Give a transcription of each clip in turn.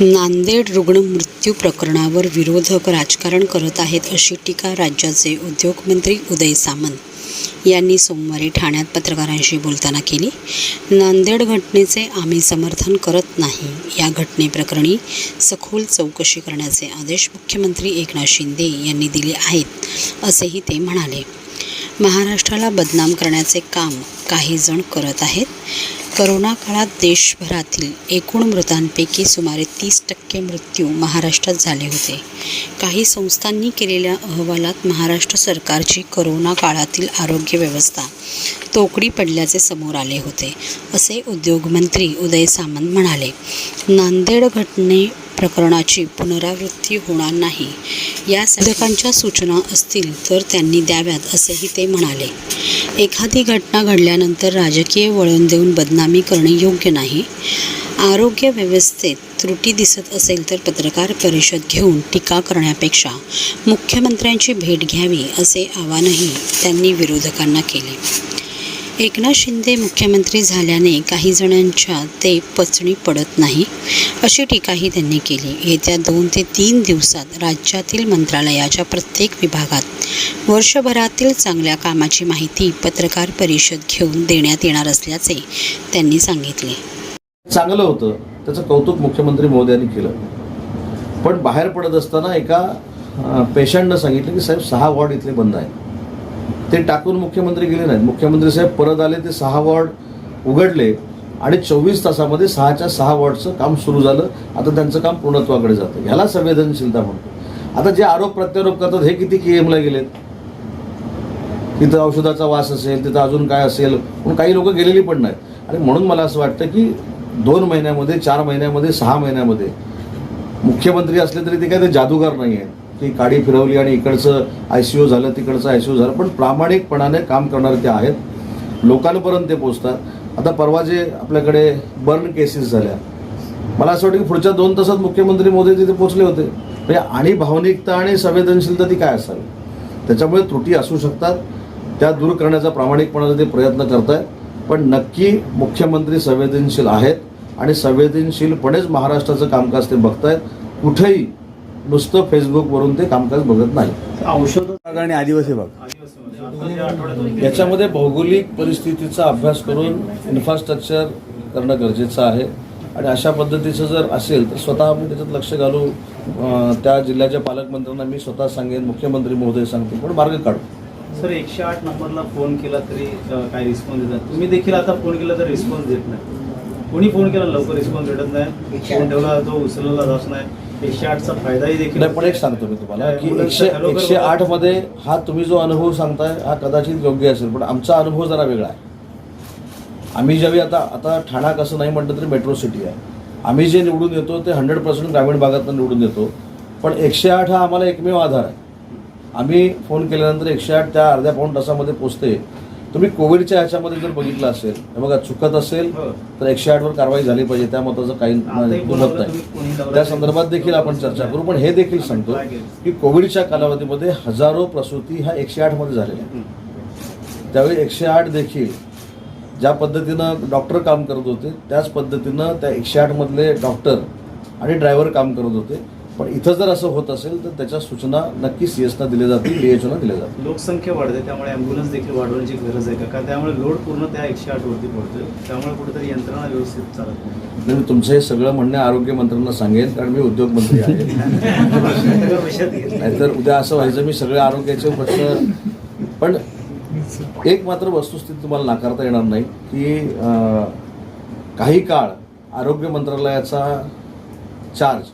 नांदेड रुग्ण मृत्यू प्रकरणावर विरोधक राजकारण करत आहेत अशी टीका राज्याचे उद्योगमंत्री उदय सामंत यांनी सोमवारी ठाण्यात पत्रकारांशी बोलताना केली. नांदेड घटनेचे आम्ही समर्थन करत नाही. या घटनेप्रकरणी सखोल चौकशी करण्याचे आदेश मुख्यमंत्री एकनाथ शिंदे यांनी दिले आहेत असेही ते म्हणाले. महाराष्ट्राला बदनाम करण्याचे काम काही जण करत आहेत. करोना काळात देशभरातील एकूण मृतांपैकी सुमारे 30% मृत्यू महाराष्ट्रात झाले होते. काही संस्थांनी केलेल्या अहवालात महाराष्ट्र सरकारची करोना काळातील आरोग्य व्यवस्था तोकडी पडल्याचे समोर आले होते, असे उद्योगमंत्री उदय सामंत म्हणाले. नांदेड घटने प्रकरणाची पुनरावृत्ती होणार नाही. या संशोधकांच्या सूचना असतील तर त्यांनी द्याव्यात असेही ते म्हणाले. एखादी घटना घडल्यानंतर राजकीय वळण देऊन बदनामी करणे योग्य नाही. आरोग्य व्यवस्थेत त्रुटी दिसत असेल तर पत्रकार परिषद घेऊन टीका करण्यापेक्षा मुख्यमंत्र्यांची भेट घ्यावी असे आवाहनही त्यांनी विरोधकांना केले. एकनाथ शिंदे मुख्यमंत्री झाल्याने काही जणांच्या ते पचनी पडत नाही अशी टीकाही त्यांनी केली. येत्या 2 ते 3 दिवसात राज्यातील मंत्रालयाच्या प्रत्येक विभागात वर्षभरातील चांगल्या कामाची माहिती पत्रकार परिषद घेऊन देण्यात येणार असल्याचे त्यांनी सांगितले. चांगलं होतं, त्याचं कौतुक मुख्यमंत्री महोदयांनी केलं. पण बाहेर पडत असताना एका पेशंटनं सांगितलं की साहेब 6 वॉर्ड इथले बंद आहे. ते टाकून मुख्यमंत्री गेले नाहीत. मुख्यमंत्री साहेब परत आले, ते 6 वॉर्ड उघडले आणि 24 तासामध्ये 6च्या 6 वॉर्डचं काम सुरू झालं. आता त्यांचं काम पूर्णत्वाकडे जातं. ह्याला संवेदनशीलता म्हणतो. आता जे आरोप प्रत्यारोप करतात हे किती KMला गेलेत. तिथं औषधाचा वास असेल, तिथं अजून काय असेल, पण काही लोक गेलेली पण नाहीत. आणि म्हणून मला असं वाटतं की 2 महिन्यामध्ये, 4 महिन्यामध्ये, 6 महिन्यामध्ये मुख्यमंत्री असले तरी ते काय ते जादूगार नाही आहे की काडी फिरवली आणि इकडचं ICU झालं, तिकडचं ICU झालं. पण प्रामाणिकपणाने काम करणारे ते आहेत. लोकांपर्यंत ते पोचतात. आता परवा जे आपल्याकडे बर्न केसेस झाल्या, मला असं वाटतं की पुढच्या 2 तासात मुख्यमंत्री मोदी तिथे पोचले होते. म्हणजे आणि भावनिकता आणि संवेदनशीलता ती काय असावी. त्याच्यामुळे त्रुटी असू शकतात, त्या दूर करण्याचा प्रामाणिकपणाने ते प्रयत्न करत आहेत. पण नक्की मुख्यमंत्री संवेदनशील आहेत आणि संवेदनशीलपणेच महाराष्ट्राचं कामकाज ते बघतायत. कुठेही नुसतं फेसबुकवरून ते कामकाज बघत नाही. औषध आणि आदिवासी भाग याच्यामध्ये भौगोलिक परिस्थितीचा अभ्यास करून इन्फ्रास्ट्रक्चर करणं गरजेचं आहे. आणि अशा पद्धतीचं जर असेल तर स्वतः आम्ही त्याच्यात लक्ष घालू. त्या जिल्ह्याच्या पालकमंत्र्यांना मी स्वतः सांगेन, मुख्यमंत्री महोदय सांगतील, पण मार्ग काढू. सर 108 नंबरला फोन केला तरी काही रिस्पॉन्स देतात. तुम्ही देखील आता फोन केला तर रिस्पॉन्स देत नाही. कोणी फोन केला लवकर रिस्पॉन्स भेटत नाही. फोन ठेवला तो उचलला जात नाही. 108चा फायदाही देखील नाही. पण एक सांगतो मी तुम्हाला की 108 मध्ये हा तुम्ही जो अनुभव सांगताय हा कदाचित योग्य असेल, पण आमचा अनुभव जरा वेगळा आहे. आम्ही ज्यावेळी आता ठाणा कसं नाही म्हटलं तरी मेट्रो सिटी आहे. आम्ही जे निवडून येतो ते 100% ग्रामीण भागातून निवडून येतो. पण 108 हा आम्हाला एकमेव आधार आहे. आम्ही फोन केल्यानंतर 108 त्या अर्ध्या पाऊण तासामध्ये पोचते. तुम्ही कोविडच्या ह्याच्यामध्ये जर बघितलं असेल तर बघा, चुकत असेल तर 108वर कारवाई झाली पाहिजे. त्या मताचं काही दुमत नाही. त्या संदर्भात देखील आपण चर्चा करू. पण हे देखील सांगतो की कोविडच्या कालावधीमध्ये हजारो प्रसूती ह्या 108 मध्ये झालेल्या. त्यावेळी 108 देखील ज्या पद्धतीनं डॉक्टर काम करत होते त्याच पद्धतीनं त्या 108 मधले डॉक्टर आणि ड्रायव्हर काम करत होते. पण इथं जर असं होत असेल तर त्याच्या सूचना नक्की CSना दिल्या जातील, DHOना दिल्या जातील. लोकसंख्या वाढते त्यामुळे ॲम्ब्युलन्स देखील वाढवण्याची गरज आहे का? त्यामुळे लोड पूर्ण त्या 108 वरती पडतोय. त्यामुळे कुठेतरी यंत्रणा व्यवस्थित चालत नाही. मी तुमचं हे सगळं म्हणणे आरोग्य मंत्र्यांना सांगेन, कारण मी उद्योगमंत्री आहे. नाहीतर उद्या असं व्हायचं मी सगळे आरोग्याचे प्रश्न. पण एक मात्र वस्तुस्थिती तुम्हाला नाकारता येणार नाही की काही काळ आरोग्य मंत्रालयाचा चार्ज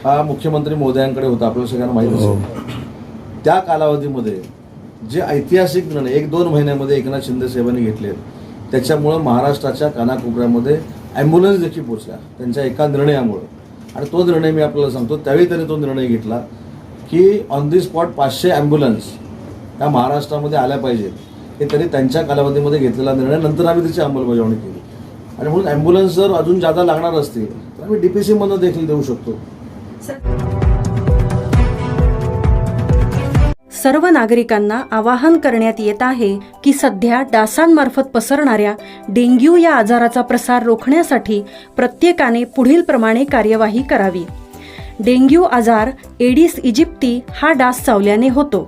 हा मुख्यमंत्री महोदयांकडे होता, आपल्याला सगळ्यांना माहीत असेल. त्या कालावधीमध्ये जे ऐतिहासिक निर्णय 1-2 महिन्यामध्ये एकनाथ शिंदे साहेबांनी घेतले, त्याच्यामुळं महाराष्ट्राच्या कानाकोपऱ्यामध्ये ॲम्ब्युलन्स देखील पोचल्या त्यांच्या एका निर्णयामुळं. आणि तो निर्णय मी आपल्याला सांगतो, त्यावेळी त्यांनी तो निर्णय घेतला की ऑन दी स्पॉट 500 ॲम्ब्युलन्स त्या महाराष्ट्रामध्ये आल्या पाहिजेत. हे त्यांनी त्यांच्या कालावधीमध्ये घेतलेला निर्णय. नंतर आम्ही त्याची अंमलबजावणी केली. आणि म्हणून ॲम्ब्युलन्स जर अजून जादा लागणार असतील तर आम्ही DPCमधून देखील देऊ शकतो. सर्व नागरिकांना आवाहन करण्यात येत आहे की सध्या डासांमार्फत पसरणाऱ्या डेंग्यू या आजाराचा प्रसार रोखण्यासाठी प्रत्येकाने पुढीलप्रमाणे कार्यवाही करावी. डेंग्यू आजार एडिस इजिप्ती हा डास चावल्याने होतो.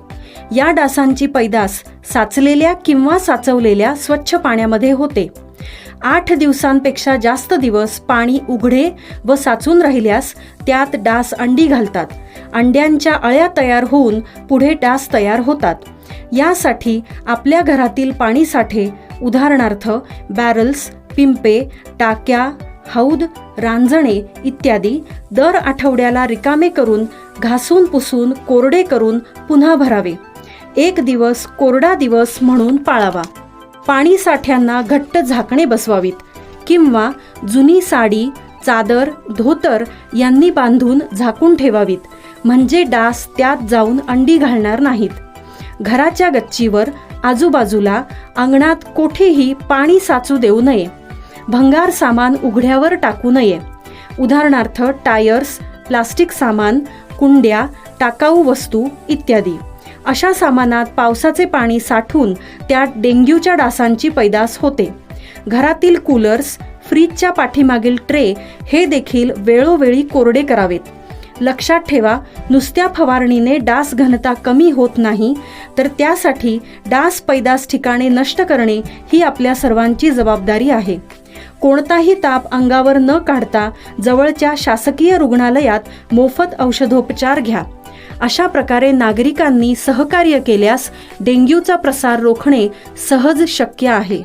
या डासांची पैदास साचलेल्या किंवा साचवलेल्या स्वच्छ पाण्यामध्ये होते. 8 दिवसांपेक्षा जास्त दिवस पाणी उघडे व साचून राहिल्यास त्यात डास अंडी घालतात. अंड्यांच्या अळ्या तयार होऊन पुढे डास तयार होतात. यासाठी आपल्या घरातील पाणीसाठे उदाहरणार्थ बॅरल्स, पिंपे, टाक्या, हौद, रांजणे इत्यादी दर आठवड्याला रिकामे करून घासून पुसून कोरडे करून पुन्हा भरावे. 1 दिवस कोरडा दिवस म्हणून पाळावा. पाणी साठ्यांना घट्ट झाकणे बसवावीत किंवा जुनी साडी, चादर, धोतर यांनी बांधून झाकून ठेवावीत, म्हणजे डास त्यात जाऊन अंडी घालणार नाहीत. घराच्या गच्चीवर, आजूबाजूला, अंगणात कोठेही पाणी साचू देऊ नये. भंगार सामान उघड्यावर टाकू नये. उदाहरणार्थ टायर्स, प्लास्टिक सामान, कुंड्या, टाकाऊ वस्तू इत्यादी. अशा सामानात पावसाचे पाणी साठून त्यात डेंग्यूच्या डासांची पैदास होते. घरातील कूलर्स, फ्रीजच्या पाठीमागील ट्रे हे देखील वेळोवेळी कोरडे करावेत. लक्षात ठेवा, नुसत्या फवारणीने डास घनता कमी होत नाही, तर त्यासाठी डास पैदास ठिकाणे नष्ट करणे ही आपल्या सर्वांची जबाबदारी आहे. कोणताही ताप अंगावर न काढता जवळच्या शासकीय रुग्णालयात मोफत औषधोपचार घ्या. अशा प्रकारे नागरिकांनी सहकार्य केल्यास डेंग्यूचा प्रसार रोखणे सहज शक्य आहे.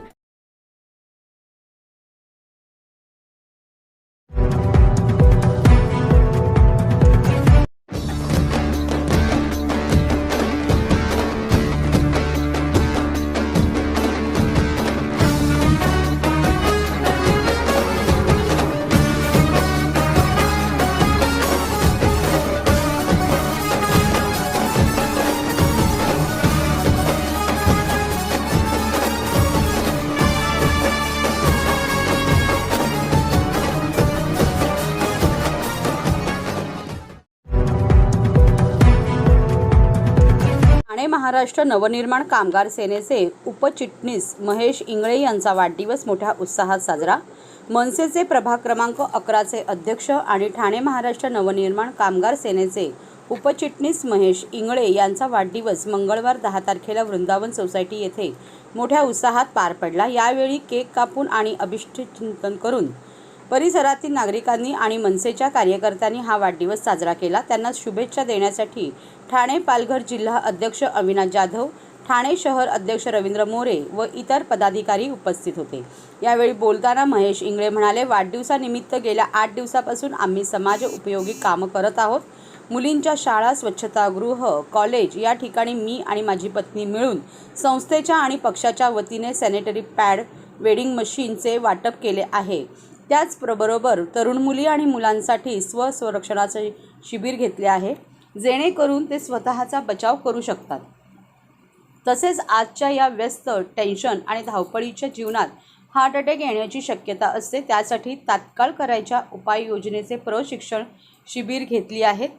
ठाणे महाराष्ट्र नवनिर्माण कामगार सेनेचे उपचिटणीस महेश इंगळे यांचा वाढदिवस मोठ्या उत्साहात साजरा. मनसेचे प्रभाग क्रमांक 11चे अध्यक्ष आणि ठाणे महाराष्ट्र नवनिर्माण कामगार सेनेचे उपचिटणीस महेश इंगळे यांचा वाढदिवस मंगळवार 10 तारखेला वृंदावन सोसायटी येथे मोठ्या उत्साहात पार पडला. यावेळी केक कापून आणि अभिष्टचिंतन करून परिसरातील नागरिकांनी आणि मनसेच्या कार्यकर्त्यांनी हा वाढदिवस साजरा केला. त्यांना शुभेच्छा देण्यासाठी ठाणे पालघर जिल्हा अध्यक्ष अविनाश जाधव, ठाणे शहर अध्यक्ष रवींद्र मोरे व इतर पदाधिकारी उपस्थित होते. यावेळी बोलताना महेश इंगळे म्हणाले, वाढदिवसानिमित्त गेल्या 8 दिवसापासून आम्ही समाज उपयोगी कामं करत आहोत. मुलींच्या शाळा, स्वच्छतागृह, कॉलेज या ठिकाणी मी आणि माझी पत्नी मिळून संस्थेच्या आणि पक्षाच्या वतीने सॅनिटरी पॅड, वेडिंग मशीनचे वाटप केले आहे. त्याचबरोबर तरुण मुली आणि मुलांसाठी स्वसंरक्षणाचे शिबिर घेतले आहे, जेणेकरून ते स्वतःचा बचाव करू शकतात. तसेच आजच्या या व्यस्त, टेन्शन आणि धावपळीच्या जीवनात हार्ट अटॅक येण्याची शक्यता असते. त्यासाठी तात्काळ करायच्या उपाययोजनेचे प्रशिक्षण शिबिर घेतली आहेत.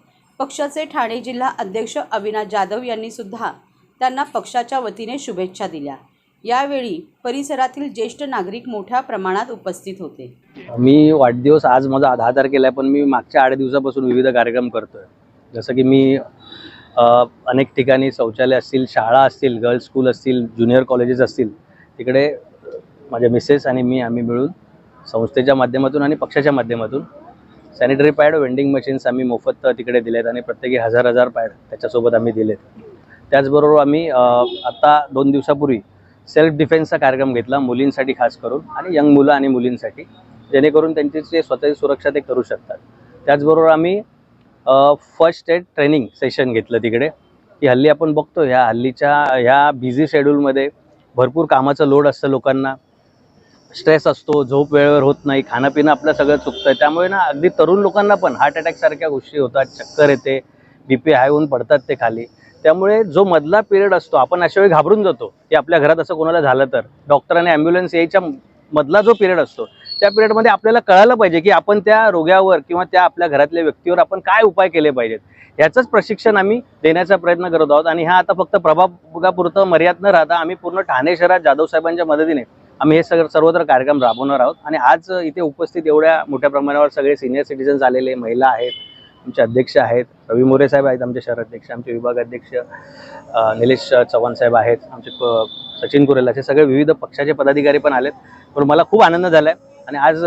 पक्षाचे ठाणे जिल्हा अध्यक्ष अविनाश जाधव यांनी सुद्धा त्यांना पक्षाच्या वतीने शुभेच्छा दिल्या. यावेळी परिसरातील ज्येष्ठ नागरिक मोठ्या प्रमाणात उपस्थित होते. मी वाढदिवस आज माझा 10 तारखेला आहे, पण मी मागच्या 8 दिवसापासून विविध कार्यक्रम करतो आहे. जसं की मी अनेक ठिकाणी शौचालय असतील, शाळा असतील, गर्ल्स स्कूल असतील, ज्युनियर कॉलेजेस असतील, तिकडे माझ्या मिसेस आणि मी आम्ही मिळून संस्थेच्या माध्यमातून आणि पक्षाच्या माध्यमातून सॅनिटरी पॅड, वेंडिंग मशीन्स आम्ही मोफत तिकडे दिलेत आणि प्रत्येकी 1000 पॅड त्याच्यासोबत आम्ही दिलेत. त्याचबरोबर आम्ही आता 2 दिवसापूर्वी सेल्फ डिफेन्सचा कार्यक्रम घेतला, मुलींसाठी खास करून आणि यंग मुलं आणि मुलींसाठी, जेणेकरून त्यांची जे स्वतःची सुरक्षा ते करू शकतात. त्याचबरोबर आम्ही फर्स्ट एड ट्रेनिंग सेशन घेतलं तिकडे, की हल्ली आपण बघतो ह्या बिझी शेड्यूलमध्ये भरपूर कामाचं लोड असतं, लोकांना स्ट्रेस असतो, झोप वेळेवर होत नाही, खाणंपिणं आपलं सगळं चुकतं. त्यामुळे ना अगदी तरुण लोकांना पण हार्ट अटॅकसारख्या गोष्टी होतात, चक्कर येते, BP हाय होऊन पडतात ते खाली. त्यामुळे जो मधला पिरियड असतो, आपण अशा वेळी घाबरून जातो की आपल्या घरात असं कोणाला झालं तर, डॉक्टर आणि ॲम्ब्युलन्स यायच्या मधला जो पिरियड असतो त्या पिरियडमध्ये आपल्याला कळायला पाहिजे की आपण त्या रोग्यावर किंवा त्या आपल्या घरातल्या व्यक्तीवर आपण काय उपाय केले पाहिजेत, याचंच प्रशिक्षण आम्ही देण्याचा प्रयत्न करत आहोत. आणि हा आता फक्त प्रभागापुरतं मर्याद न राहता आम्ही पूर्ण ठाणे शहरात जाधव साहेबांच्या मदतीने आम्ही हे सर्वत्र कार्यक्रम राबवणार आहोत. आणि आज इथे उपस्थित एवढ्या मोठ्या प्रमाणावर सगळे सिनियर सिटीजन्स आलेले, महिला आहेत, आमचे अध्यक्ष आहेत, रवी मोरे साहेब आहेत आमचे शहर अध्यक्ष, आमचे विभाग अध्यक्ष निलेश चव्हाण साहेब आहेत, आमचे सचिन कुरेल, असे सगळे विविध पक्षाचे पदाधिकारी पण आलेत. पण मला खूप आनंद झाला आहे आणि आज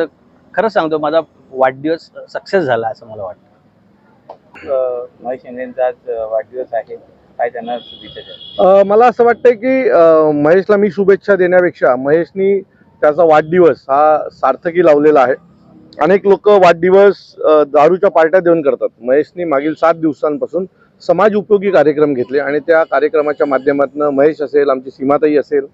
खरंच सांगतो माझा वाढदिवस सक्सेस झाला असं मला वाटतं. महेश इंद्रेंचा आज वाढदिवस आहे, काय त्यांना शुभेच्छा द्या? मला असं वाटतं की महेशला मी शुभेच्छा देण्यापेक्षा महेशनी त्याचा वाढदिवस हा सार्थकी लावलेला आहे. अनेक लोक वाढदिवस दारूच्या पार्ट्या देऊन करतात. महेशनी मागील 7 दिवसांपासून समाज उपयोगी कार्यक्रम घेतले आणि त्या कार्यक्रमाच्या माध्यमातून महेश असेल, आमची सीमाताई असेल,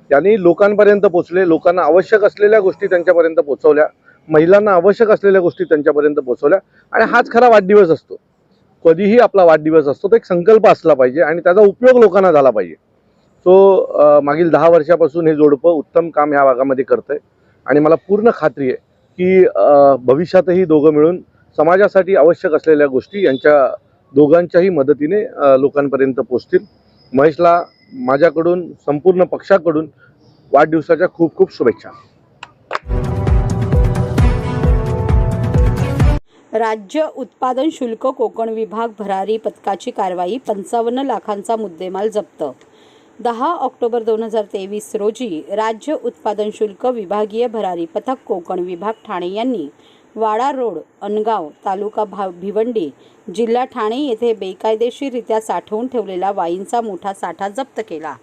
त्यांनी लोकांपर्यंत पोहोचले, लोकांना आवश्यक असलेल्या गोष्टी त्यांच्यापर्यंत पोहोचवल्या, महिलांना आवश्यक असलेल्या गोष्टी त्यांच्यापर्यंत पोहोचवल्या. आणि हाच खरा वाढदिवस असतो. कधीही आपला वाढदिवस असतो तो एक संकल्प असला पाहिजे आणि त्याचा उपयोग लोकांना झाला पाहिजे. तो मागील 10 वर्षापासून हे जोडपं उत्तम काम ह्या भागामध्ये करतंय आणि मला पूर्ण खात्री आहे की भविष्यातही दोघं मिळून समाजासाठी आवश्यक असलेल्या गोष्टी यांच्या दोघांच्याही मदतीने लोकांपर्यंत पोहोचतील. महेशला माझ्याकडून, संपूर्ण पक्षाकडून वाढदिवसाच्या खूप खूप शुभेच्छा. राज्य उत्पादन शुल्क कोकण विभाग भरारी पथकाची कारवाई, 55 लाखांचा मुद्देमाल जप्त. 10 ऑक्टोबर 2023 रोजी राज्य उत्पादन शुल्क विभागीय भरारी पथक कोकण विभाग ठाणे यांनी वाडा रोड, अनगाव, तालुका भिवंडी, जिल्हा ठाणे येथे बेकायदेशीररित्या साठवून ठेवलेला वाईनचा मोठा साठा जप्त केला.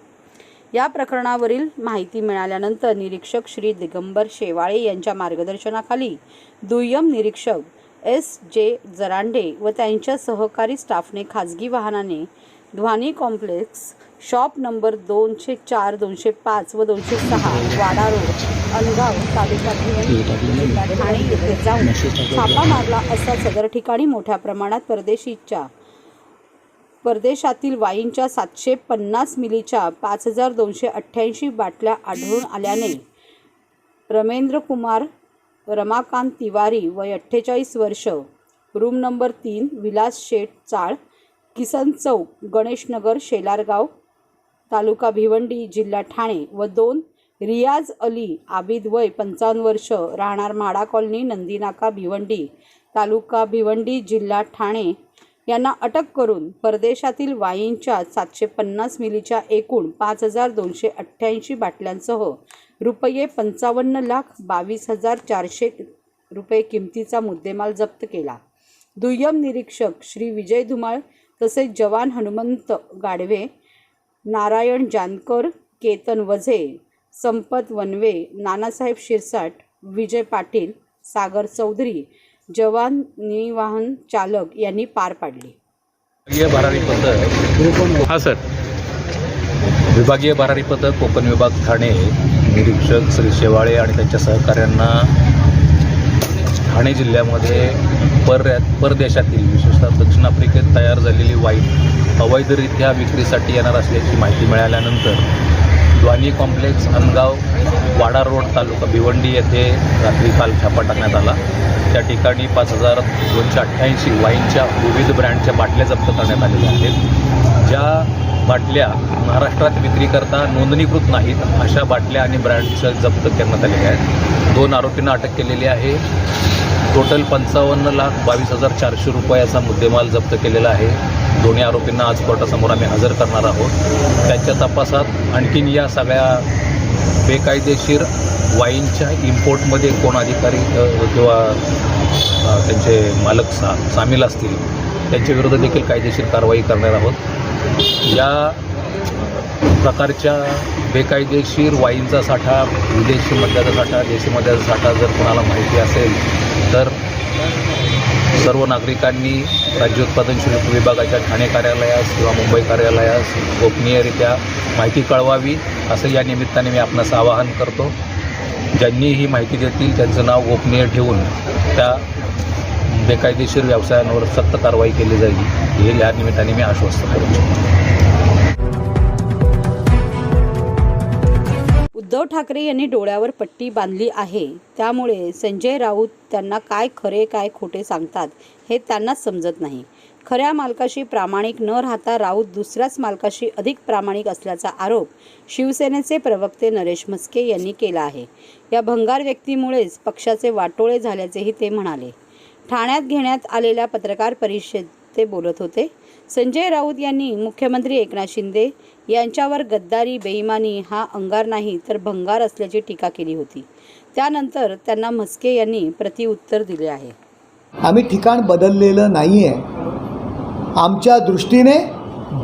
या प्रकरणावरील माहिती मिळाल्यानंतर निरीक्षक श्री दिगंबर शेवाळे यांच्या मार्गदर्शनाखाली दुय्यम निरीक्षक S.J. जरांडे व त्यांच्या सहकारी स्टाफने खाजगी वाहनाने ध्वनी कॉम्प्लेक्स, शॉप नंबर 204, 205 व 206 वाडा रोड, अनगाव, तालुका भिवंडी, जिल्हा ठाणे येथे जाऊन छापा मारला असता सदर ठिकाणी मोठ्या प्रमाणात परदेशातील वाईनच्या 750 मिलीच्या 5288 बाटल्या आढळून आल्याने रमेंद्र कुमार रमाकांत तिवारी वय 48 वर्ष, रूम नंबर 3, विलास शेठ चाळ, किसन चौक, गणेशनगर, शेलारगाव, तालुका भिवंडी, जिल्हा ठाणे व 2 रियाज अली आबिद वय 55 वर्ष, राहणार म्हाडा कॉलनी, नंदीनाका, भिवंडी, तालुका भिवंडी, जिल्हा ठाणे यांना अटक करून परदेशातील वाईनच्या 750 मिलीच्या एकूण 5288 बाटल्यांसह रुपये 55,22,400 रुपये किमतीचा मुद्देमाल जप्त केला. दुय्यम निरीक्षक श्री विजय धुमाळ तसेच जवान हनुमंत गाडवे, नारायण जानकर, केतन वझे, संपत वनवे, नानासाहेब शिरसाट, विजय पाटील, सागर चौधरी, जवान निवाहन चालक यांनी पार पाडली. भरारी पथक हा सर विभागीय भरारी पथक कोकण विभाग ठाणे निरीक्षक श्री शेवाळे आणि त्यांच्या सहकाऱ्यांना ठाणे जिल्ह्यामध्ये परदेशातील विशेषतः दक्षिण आफ्रिकेत तयार झालेली वाईन अवैधरित्या विक्रीसाठी येणार असल्याची माहिती मिळाल्यानंतर ध्वनी कॉम्प्लेक्स, अनगाव, वाडा रोड, तालुका भिवंडी येथे रात्री काल छापा टाकण्यात आला. त्या ठिकाणी 5288 वाईनच्या विविध ब्रँडच्या बाटल्या जप्त करण्यात आलेल्या आहेत. ज्या बाटल्या महाराष्ट्रात विक्रीकरता नोंदणीकृत नाहीत अशा बाटल्या आणि ब्रँडच्या जप्त करण्यात आलेल्या आहेत. 2 आरोपींना अटक केलेली आहे. टोटल 55,22,400 रुपयाचा मुद्देमाल जप्त केलेला आहे. दोन्ही आरोपींना आज कोर्टासमोर आम्ही हजर करणार आहोत. त्यांच्या तपासात आणखीन या सगळ्या बेकायदेशीर वाईनच्या इम्पोर्टमध्ये कोण अधिकारी किंवा त्यांचे मालक सामील असतील त्यांच्या विरोधात देखील कायदेशीर कारवाई करणार आहोत. या प्रकारच्या बेकायदेशीर वाईनचा साठा, विदेशी मद्याचा साठा, देशी मद्याचा साठा जर कोणाला माहिती असेल तर सर्व नागरिकांनी राज्य उत्पादन शुल्क विभागाच्या ठाणे कार्यालयास किंवा मुंबई कार्यालयास गोपनीयरित्या माहिती कळवावी असं या निमित्ताने मी आपणास आवाहन करतो. ज्यांनी ही माहिती देतील त्यांचं नाव गोपनीय ठेवून त्या बेकायदेशीर व्यवसायांवर सक्त कारवाई केली जाईल हे या निमित्ताने मी आश्वस्त करू. उद्धव ठाकरे यांनी डोळ्यावर पट्टी बांधली आहे, त्यामुळे संजय राऊत त्यांना काय खरे काय खोटे सांगतात हे त्यांनाच समजत नाही. खऱ्या मालकाशी प्रामाणिक न राहता राऊत दुसऱ्याच मालकाशी अधिक प्रामाणिक असल्याचा आरोप शिवसेनेचे प्रवक्ते नरेश म्हस्के यांनी केला आहे. या भंगार व्यक्तीमुळेच पक्षाचे वाटोळे झाल्याचेही ते म्हणाले. ठाण्यात घेण्यात आलेल्या पत्रकार परिषदेत ते बोलत होते. संजय राऊत यांनी मुख्यमंत्री एकनाथ शिंदे यांच्यावर गद्दारी, बेईमानी हा अंगार नाही तर भंगार असल्याची टीका केली होती. त्यानंतर त्यांना म्हस्के यांनी प्रतिउत्तर दिले आहे. आम्ही ठिकाण बदललेलं नाही आहे. आमच्या दृष्टीने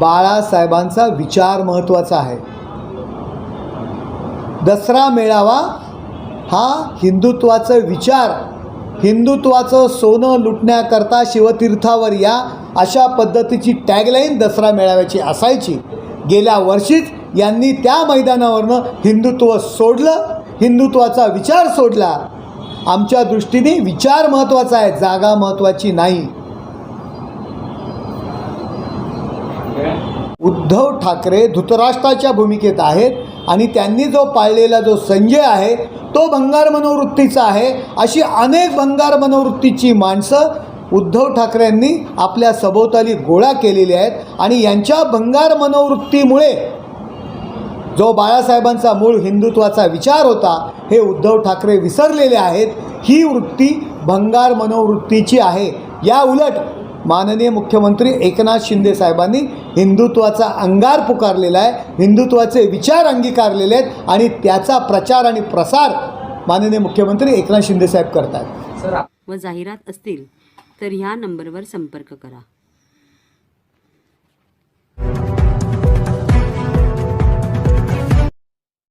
बाळासाहेबांचा विचार महत्त्वाचा आहे. दसरा मेळावा हा हिंदुत्वाचा विचार, हिंदुत्वाचं सोनं लुटण्याकरता शिवतीर्थावर या अशा पद्धतीची टॅगलाईन दसरा मेळाव्याची असायची. गेल्या वर्षीच यांनी त्या मैदानावरनं हिंदुत्व सोडलं, हिंदुत्वाचा विचार सोडला. आमच्या दृष्टीने विचार महत्त्वाचा आहे, जागा महत्त्वाची नाही. उद्धव ठाकरे धृतराष्ट्राच्या भूमिकेत आहेत आणि त्यांनी जो पाळलेला जो संजय आहे तो भंगार मनोवृत्तीचा आहे. अशी अनेक भंगार मनोवृत्तीची माणसं उद्धव ठाकरेंनी आपल्या सभोवताली गोळा केलेली आहेत आणि यांच्या भंगार मनोवृत्तीमुळे जो बाळासाहेबांचा मूळ हिंदुत्वाचा विचार होता हे उद्धव ठाकरे विसरलेले आहेत. ही वृत्ती भंगार मनोवृत्तीची आहे. या उलट माननीय मुख्यमंत्री एकनाथ शिंदे साहेबांनी हिंदुत्वाचा अंगार पुकारलेला आहे, हिंदुत्वाचे विचार अंगीकारलेले आहेत आणि त्याचा प्रचार आणि प्रसार माननीय मुख्यमंत्री एकनाथ शिंदे साहेब करतात. व जाहिरात असतील तर ह्या नंबरवर संपर्क करा.